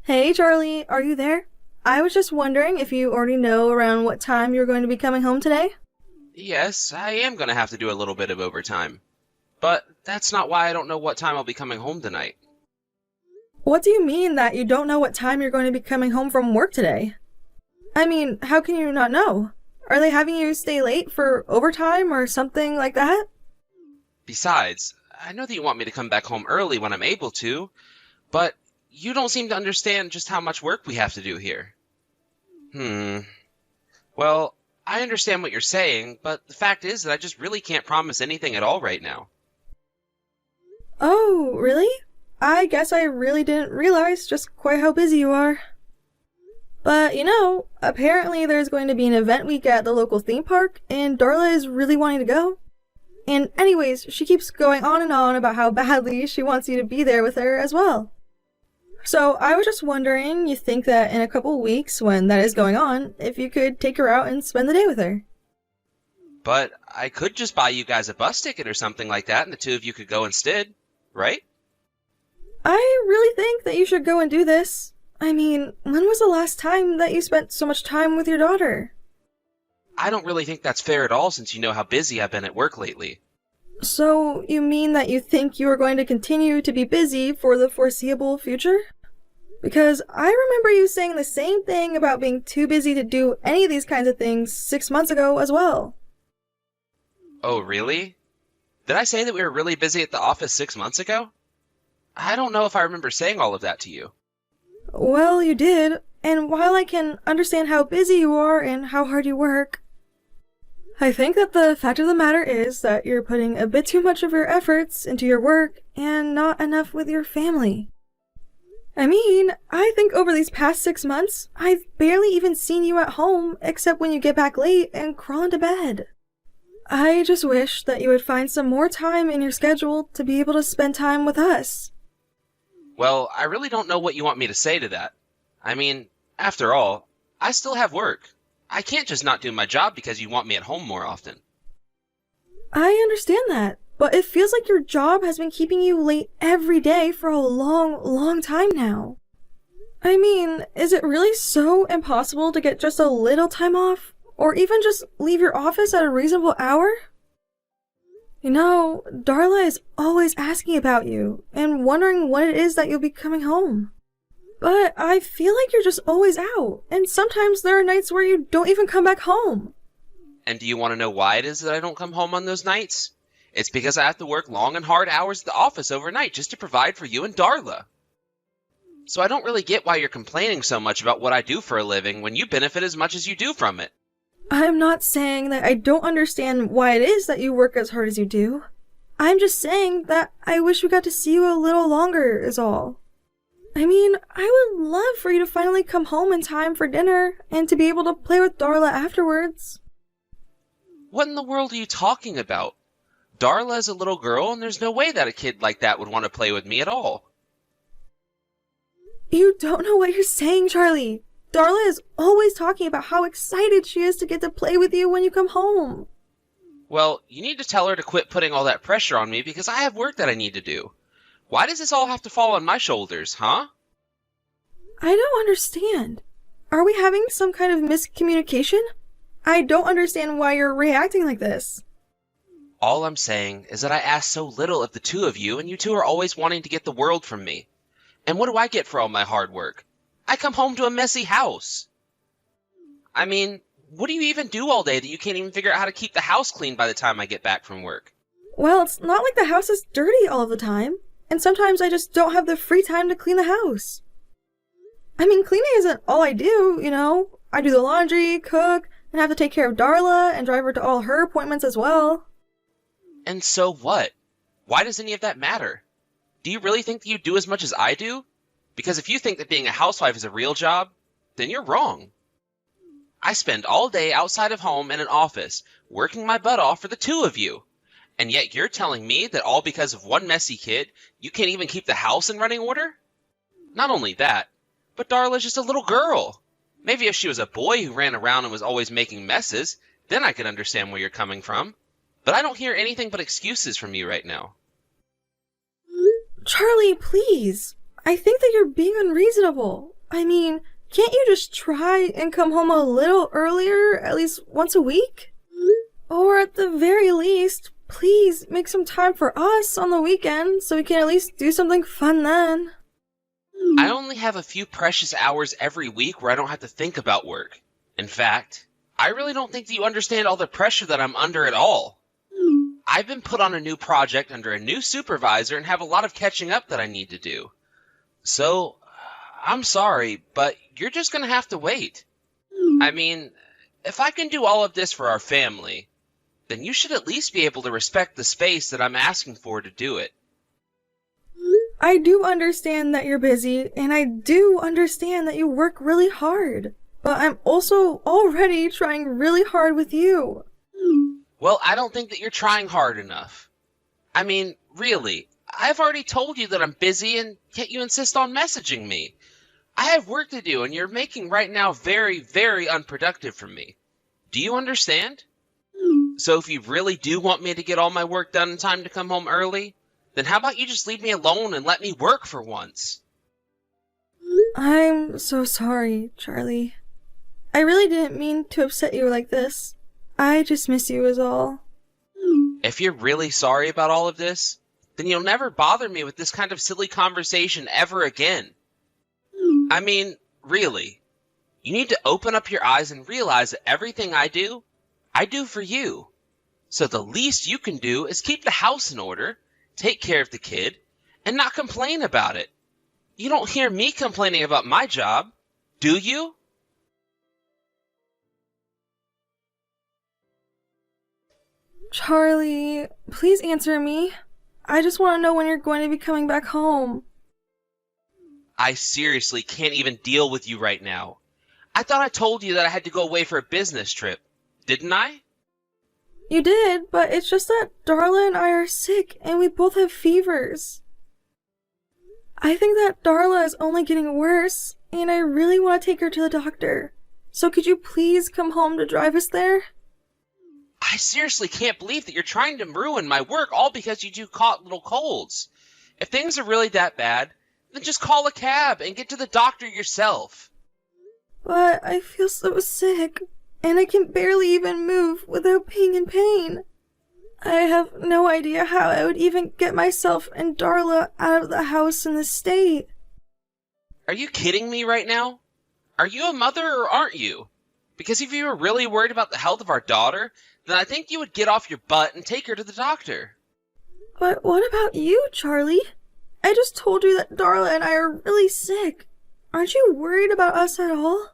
Hey, Charlie, are you there? I was just wondering if you already know around what time you're going to be coming home today? Yes, I am going to have to do a little bit of overtime. But that's not why I don't know what time I'll be coming home tonight. What do you mean that you don't know what time you're going to be coming home from work today? I mean, how can you not know? Are they having you stay late for overtime or something like that? Besides, I know that you want me to come back home early when I'm able to, but you don't seem to understand just how much work we have to do here. Hmm. Well, I understand what you're saying, but the fact is that I just really can't promise anything at all right now. Oh, really? I guess I really didn't realize just quite how busy you are. But apparently there's going to be an event week at the local theme park, and Darla is really wanting to go. And anyways, she keeps going on and on about how badly she wants you to be there with her as well. So I was just wondering, you think that in a couple weeks when that is going on, if you could take her out and spend the day with her? But I could just buy you guys a bus ticket or something like that, and the two of you could go instead, right? I really think that you should go and do this. I mean, when was the last time that you spent so much time with your daughter? I don't really think that's fair at all since you know how busy I've been at work lately. So, you mean that you think you are going to continue to be busy for the foreseeable future? Because I remember you saying the same thing about being too busy to do any of these kinds of things 6 months ago as well. Oh, really? Did I say that we were really busy at the office 6 months ago? I don't know if I remember saying all of that to you. Well, you did, and while I can understand how busy you are and how hard you work, I think that the fact of the matter is that you're putting a bit too much of your efforts into your work and not enough with your family. I mean, I think over these past 6 months, I've barely even seen you at home except when you get back late and crawl into bed. I just wish that you would find some more time in your schedule to be able to spend time with us. Well, I really don't know what you want me to say to that. I mean, after all, I still have work. I can't just not do my job because you want me at home more often. I understand that, but it feels like your job has been keeping you late every day for a long, long time now. I mean, is it really so impossible to get just a little time off? Or even just leave your office at a reasonable hour? Darla is always asking about you and wondering when it is that you'll be coming home. But I feel like you're just always out, and sometimes there are nights where you don't even come back home. And do you want to know why it is that I don't come home on those nights? It's because I have to work long and hard hours at the office overnight just to provide for you and Darla. So I don't really get why you're complaining so much about what I do for a living when you benefit as much as you do from it. I'm not saying that I don't understand why it is that you work as hard as you do. I'm just saying that I wish we got to see you a little longer, is all. I mean, I would love for you to finally come home in time for dinner and to be able to play with Darla afterwards. What in the world are you talking about? Darla is a little girl, and there's no way that a kid like that would want to play with me at all. You don't know what you're saying, Charlie. Darla is always talking about how excited she is to get to play with you when you come home. Well, you need to tell her to quit putting all that pressure on me because I have work that I need to do. Why does this all have to fall on my shoulders, huh? I don't understand. Are we having some kind of miscommunication? I don't understand why you're reacting like this. All I'm saying is that I ask so little of the two of you, and you two are always wanting to get the world from me. And what do I get for all my hard work? I come home to a messy house. I mean, what do you even do all day that you can't even figure out how to keep the house clean by the time I get back from work? Well, it's not like the house is dirty all of the time, and sometimes I just don't have the free time to clean the house. I mean, cleaning isn't all I do. I do the laundry, cook, and have to take care of Darla and drive her to all her appointments as well. And so what? Why does any of that matter? Do you really think that you do as much as I do? Because if you think that being a housewife is a real job, then you're wrong. I spend all day outside of home in an office, working my butt off for the two of you. And yet you're telling me that all because of one messy kid, you can't even keep the house in running order? Not only that, but Darla's just a little girl. Maybe if she was a boy who ran around and was always making messes, then I could understand where you're coming from. But I don't hear anything but excuses from you right now. Charlie, please. I think that you're being unreasonable. I mean, can't you just try and come home a little earlier, at least once a week? Or at the very least, please make some time for us on the weekend so we can at least do something fun then. I only have a few precious hours every week where I don't have to think about work. In fact, I really don't think that you understand all the pressure that I'm under at all. I've been put on a new project under a new supervisor and have a lot of catching up that I need to do. So, I'm sorry, but you're just gonna have to wait. I mean, if I can do all of this for our family, then you should at least be able to respect the space that I'm asking for to do it. I do understand that you're busy, and I do understand that you work really hard. But I'm also already trying really hard with you. Well, I don't think that you're trying hard enough. I mean, really, I've already told you that I'm busy, and yet you insist on messaging me. I have work to do, and you're making right now very, very unproductive for me. Do you understand? So if you really do want me to get all my work done in time to come home early, then how about you just leave me alone and let me work for once? I'm so sorry, Charlie. I really didn't mean to upset you like this. I just miss you is all. If you're really sorry about all of this, then you'll never bother me with this kind of silly conversation ever again. I mean, really, you need to open up your eyes and realize that everything I do for you. So the least you can do is keep the house in order, take care of the kid, and not complain about it. You don't hear me complaining about my job, do you? Charlie, please answer me. I just want to know when you're going to be coming back home. I seriously can't even deal with you right now. I thought I told you that I had to go away for a business trip, didn't I? You did, but it's just that Darla and I are sick and we both have fevers. I think that Darla is only getting worse, and I really want to take her to the doctor. So could you please come home to drive us there? I seriously can't believe that you're trying to ruin my work all because you caught little colds. If things are really that bad, then just call a cab and get to the doctor yourself. But I feel so sick, and I can barely even move without being in pain. I have no idea how I would even get myself and Darla out of the house in this state. Are you kidding me right now? Are you a mother or aren't you? Because if you were really worried about the health of our daughter, then I think you would get off your butt and take her to the doctor. But what about you, Charlie? I just told you that Darla and I are really sick. Aren't you worried about us at all?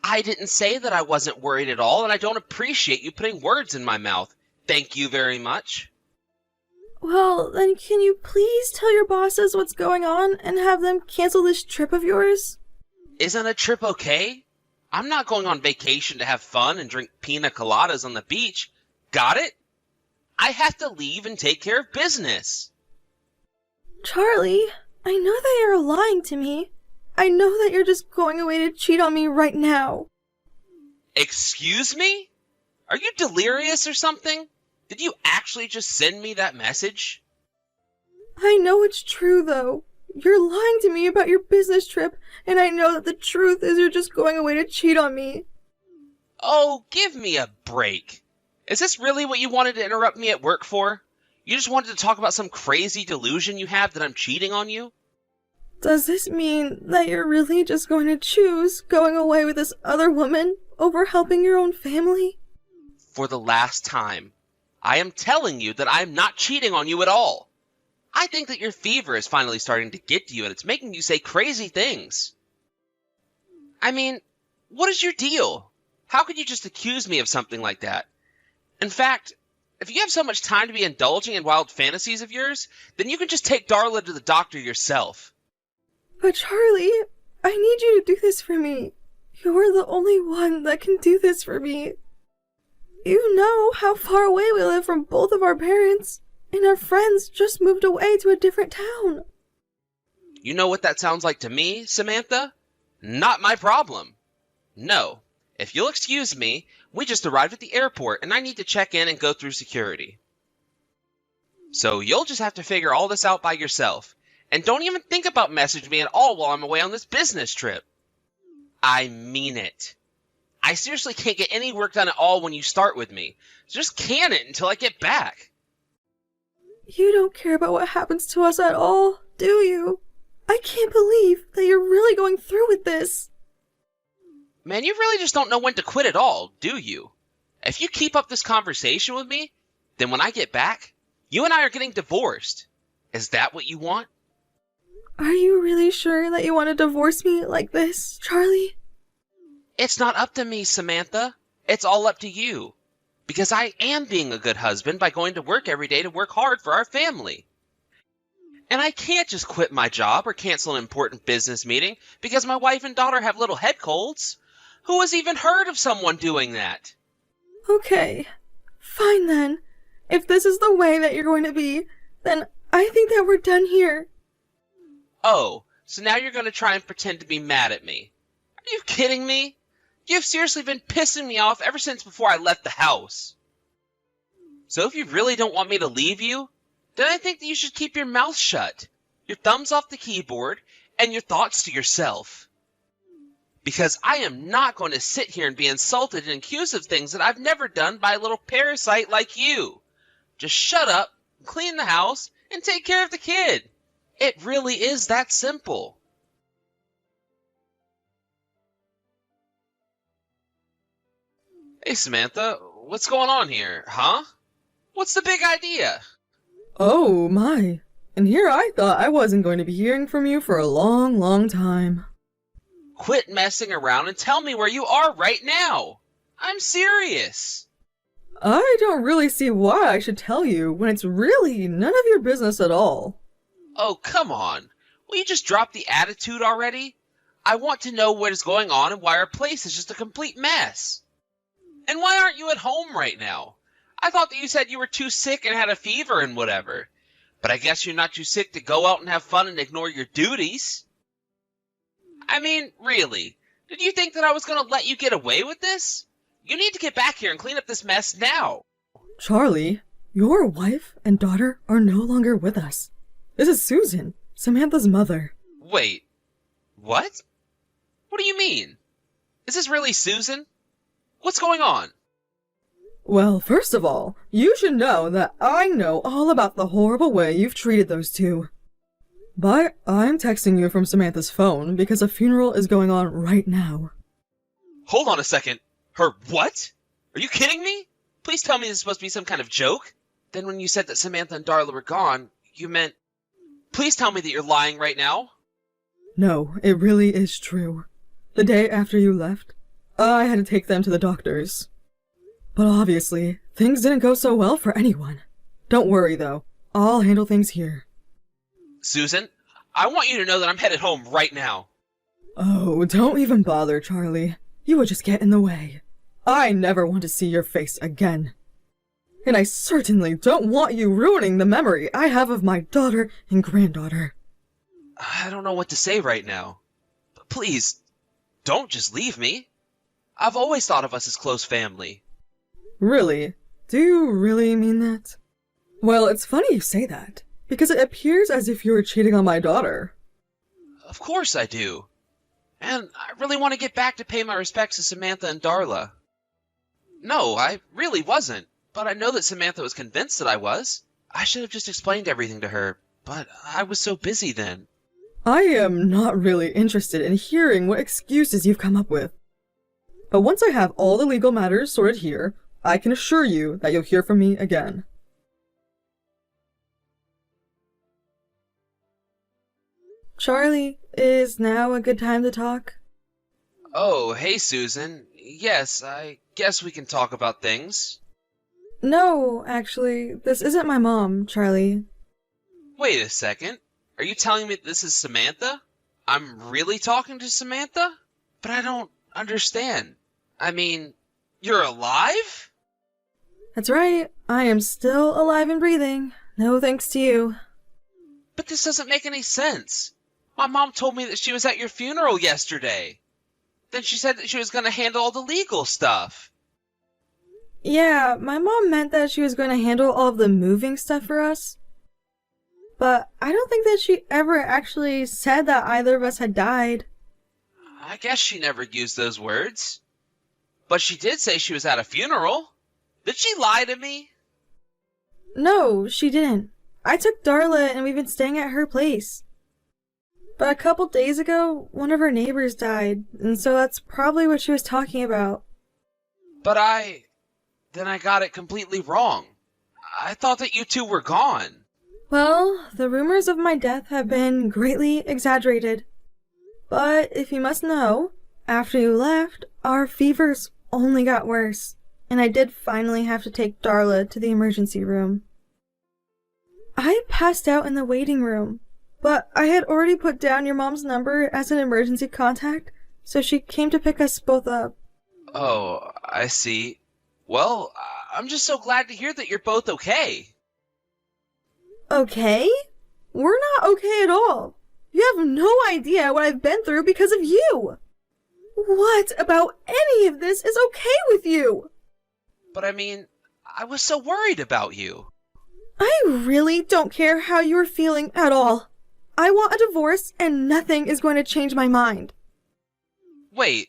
I didn't say that I wasn't worried at all, and I don't appreciate you putting words in my mouth. Thank you very much. Well, then can you please tell your bosses what's going on and have them cancel this trip of yours? Isn't a trip okay? I'm not going on vacation to have fun and drink pina coladas on the beach. Got it? I have to leave and take care of business. Charlie, I know that you're lying to me. I know that you're just going away to cheat on me right now. Excuse me? Are you delirious or something? Did you actually just send me that message? I know it's true, though. You're lying to me about your business trip, and I know that the truth is you're just going away to cheat on me. Oh, give me a break. Is this really what you wanted to interrupt me at work for? You just wanted to talk about some crazy delusion you have that I'm cheating on you? Does this mean that you're really just going to choose going away with this other woman over helping your own family? For the last time, I am telling you that I am not cheating on you at all. I think that your fever is finally starting to get to you and it's making you say crazy things. I mean, what is your deal? How could you just accuse me of something like that? In fact, if you have so much time to be indulging in wild fantasies of yours, then you can just take Darla to the doctor yourself. But Charlie, I need you to do this for me. You're the only one that can do this for me. You know how far away we live from both of our parents, and our friends just moved away to a different town. You know what that sounds like to me, Samantha? Not my problem. No, if you'll excuse me, we just arrived at the airport and I need to check in and go through security. So you'll just have to figure all this out by yourself, And don't even think about messaging me at all while I'm away on this business trip. I mean it. I seriously can't get any work done at all when you start with me. So just can it until I get back. You don't care about what happens to us at all, do you? I can't believe that you're really going through with this. Man, you really just don't know when to quit at all, do you? If you keep up this conversation with me, then when I get back, you and I are getting divorced. Is that what you want? Are you really sure that you want to divorce me like this, Charlie? It's not up to me, Samantha. It's all up to you. Because I am being a good husband by going to work every day to work hard for our family. And I can't just quit my job or cancel an important business meeting because my wife and daughter have little head colds. Who has even heard of someone doing that? Okay, fine then. If this is the way that you're going to be, then I think that we're done here. Oh, so now you're going to try and pretend to be mad at me. Are you kidding me? You've seriously been pissing me off ever since before I left the house. So if you really don't want me to leave you, then I think that you should keep your mouth shut, your thumbs off the keyboard, and your thoughts to yourself. Because I am not going to sit here and be insulted and accused of things that I've never done by a little parasite like you. Just shut up, clean the house, and take care of the kid. It really is that simple. Hey, Samantha, what's going on here, huh? What's the big idea? Oh my. And here I thought I wasn't going to be hearing from you for a long, long time. Quit messing around and tell me where you are right now. I'm serious. I don't really see why I should tell you when it's really none of your business at all. Oh, come on. Will you just drop the attitude already? I want to know what is going on and why our place is just a complete mess. And why aren't you at home right now? I thought that you said you were too sick and had a fever and whatever. But I guess you're not too sick to go out and have fun and ignore your duties. I mean, really, did you think that I was going to let you get away with this? You need to get back here and clean up this mess now. Charlie, your wife and daughter are no longer with us. This is Susan, Samantha's mother. Wait, what? What do you mean? Is this really Susan? What's going on? Well, first of all, you should know that I know all about the horrible way you've treated those two. But I'm texting you from Samantha's phone because a funeral is going on right now. Hold on a second. Her what? Are you kidding me? Please tell me this is supposed to be some kind of joke. Then when you said that Samantha and Darla were gone, you meant... Please tell me that you're lying right now. No, it really is true. The day after you left, I had to take them to the doctors. But obviously, things didn't go so well for anyone. Don't worry though, I'll handle things here. Susan, I want you to know that I'm headed home right now. Oh, don't even bother, Charlie. You would just get in the way. I never want to see your face again. And I certainly don't want you ruining the memory I have of my daughter and granddaughter. I don't know what to say right now. But please, don't just leave me. I've always thought of us as close family. Really? Do you really mean that? Well, it's funny you say that, because it appears as if you were cheating on my daughter. Of course I do. And I really want to get back to pay my respects to Samantha and Darla. No, I really wasn't. But I know that Samantha was convinced that I was. I should have just explained everything to her, but I was so busy then. I am not really interested in hearing what excuses you've come up with. But once I have all the legal matters sorted here, I can assure you that you'll hear from me again. Charlie, is now a good time to talk? Oh, hey Susan. Yes, I guess we can talk about things. No, actually, this isn't my mom, Charlie. Wait a second. Are you telling me this is Samantha? I'm really talking to Samantha? But I don't understand. I mean, you're alive? That's right, I am still alive and breathing. No thanks to you. But this doesn't make any sense. My mom told me that she was at your funeral yesterday. Then she said that she was going to handle all the legal stuff. Yeah, my mom meant that she was going to handle all of the moving stuff for us. But I don't think that she ever actually said that either of us had died. I guess she never used those words. But she did say she was at a funeral. Did she lie to me? No, she didn't. I took Darla and we've been staying at her place. But a couple days ago, one of her neighbors died, and so that's probably what she was talking about. But then I got it completely wrong. I thought that you two were gone. Well, the rumors of my death have been greatly exaggerated. But if you must know, after you left, our fevers only got worse, and I did finally have to take Darla to the emergency room. I passed out in the waiting room, but I had already put down your mom's number as an emergency contact, so she came to pick us both up. Oh, I see. Well, I'm just so glad to hear that you're both okay. Okay? We're not okay at all. You have no idea what I've been through because of you. What about any of this is okay with you? But I mean, I was so worried about you. I really don't care how you're feeling at all. I want a divorce and nothing is going to change my mind. Wait,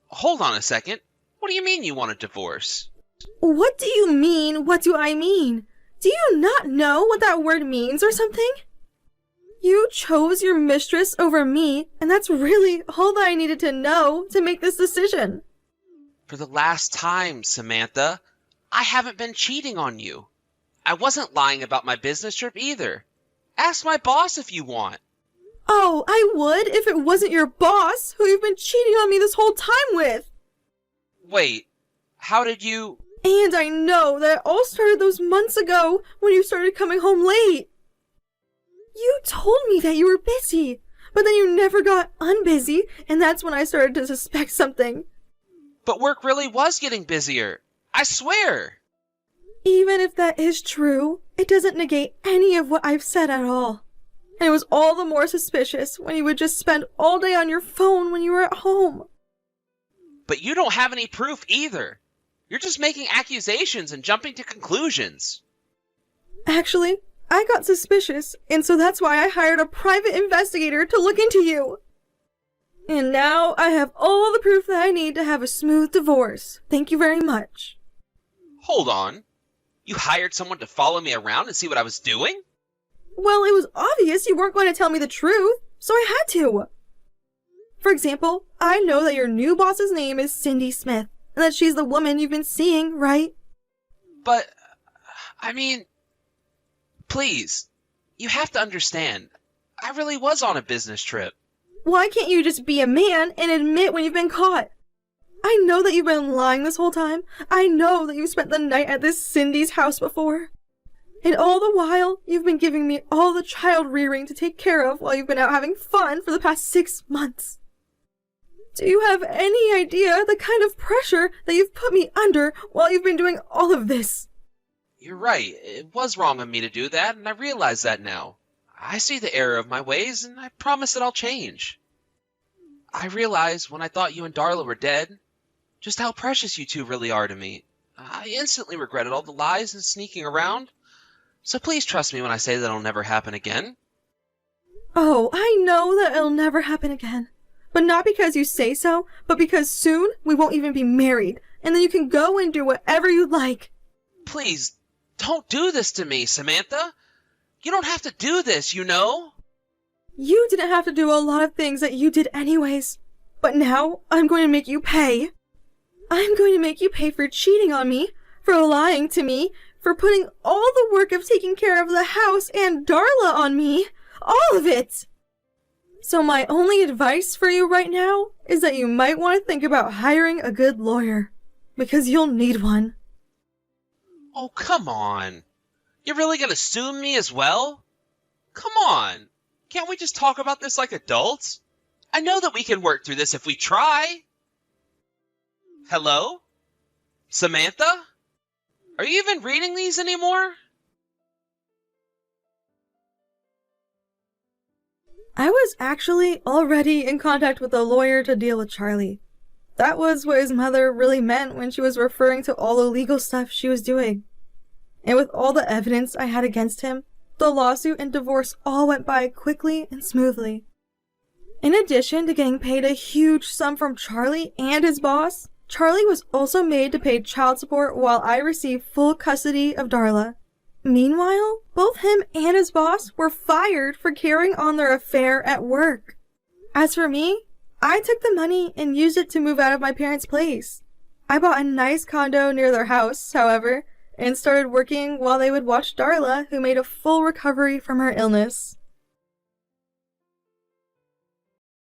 hold on a second. What do you mean you want a divorce? What do you mean? What do I mean? Do you not know what that word means or something? You chose your mistress over me, and that's really all that I needed to know to make this decision. For the last time, Samantha, I haven't been cheating on you. I wasn't lying about my business trip either. Ask my boss if you want. Oh, I would if it wasn't your boss, who you've been cheating on me this whole time with. Wait, how did you... And I know that it all started those months ago when you started coming home late. You told me that you were busy, but then you never got unbusy, and that's when I started to suspect something. But work really was getting busier. I swear. Even if that is true, it doesn't negate any of what I've said at all. And it was all the more suspicious when you would just spend all day on your phone when you were at home. But you don't have any proof either. You're just making accusations and jumping to conclusions. Actually, I got suspicious, and so that's why I hired a private investigator to look into you. And now I have all the proof that I need to have a smooth divorce. Thank you very much. Hold on. You hired someone to follow me around and see what I was doing? Well, it was obvious you weren't going to tell me the truth, so I had to. For example, I know that your new boss's name is Cindy Smith, and that she's the woman you've been seeing, right? But, I mean, please, you have to understand. I really was on a business trip. Why can't you just be a man and admit when you've been caught? I know that you've been lying this whole time. I know that you spent the night at this Cindy's house before. And all the while, you've been giving me all the child rearing to take care of while you've been out having fun for the past 6 months. Do you have any idea the kind of pressure that you've put me under while you've been doing all of this? You're right. It was wrong of me to do that, and I realize that now. I see the error of my ways, and I promise that I'll change. I realized when I thought you and Darla were dead, just how precious you two really are to me. I instantly regretted all the lies and sneaking around. So please trust me when I say that it'll never happen again. Oh, I know that it'll never happen again. But not because you say so, but because soon we won't even be married, and then you can go and do whatever you like. Please, don't do this to me, Samantha. You don't have to do this, you know? You didn't have to do a lot of things that you did anyways. But now, I'm going to make you pay. I'm going to make you pay for cheating on me, for lying to me, for putting all the work of taking care of the house and Darla on me. All of it! So my only advice for you right now is that you might want to think about hiring a good lawyer. Because you'll need one. Oh, come on. You're really gonna sue me as well? Come on. Can't we just talk about this like adults? I know that we can work through this if we try. Hello? Samantha? Are you even reading these anymore? I was actually already in contact with a lawyer to deal with Charlie. That was what his mother really meant when she was referring to all the legal stuff she was doing. And with all the evidence I had against him, The lawsuit and divorce all went by quickly and smoothly. In addition to getting paid a huge sum from Charlie and his boss, Charlie was also made to pay child support while I received full custody of Darla. Meanwhile, both him and his boss were fired for carrying on their affair at work. As for me, I took the money and used it to move out of my parents' place. I bought a nice condo near their house, however, and started working while they would watch Darla, who made a full recovery from her illness.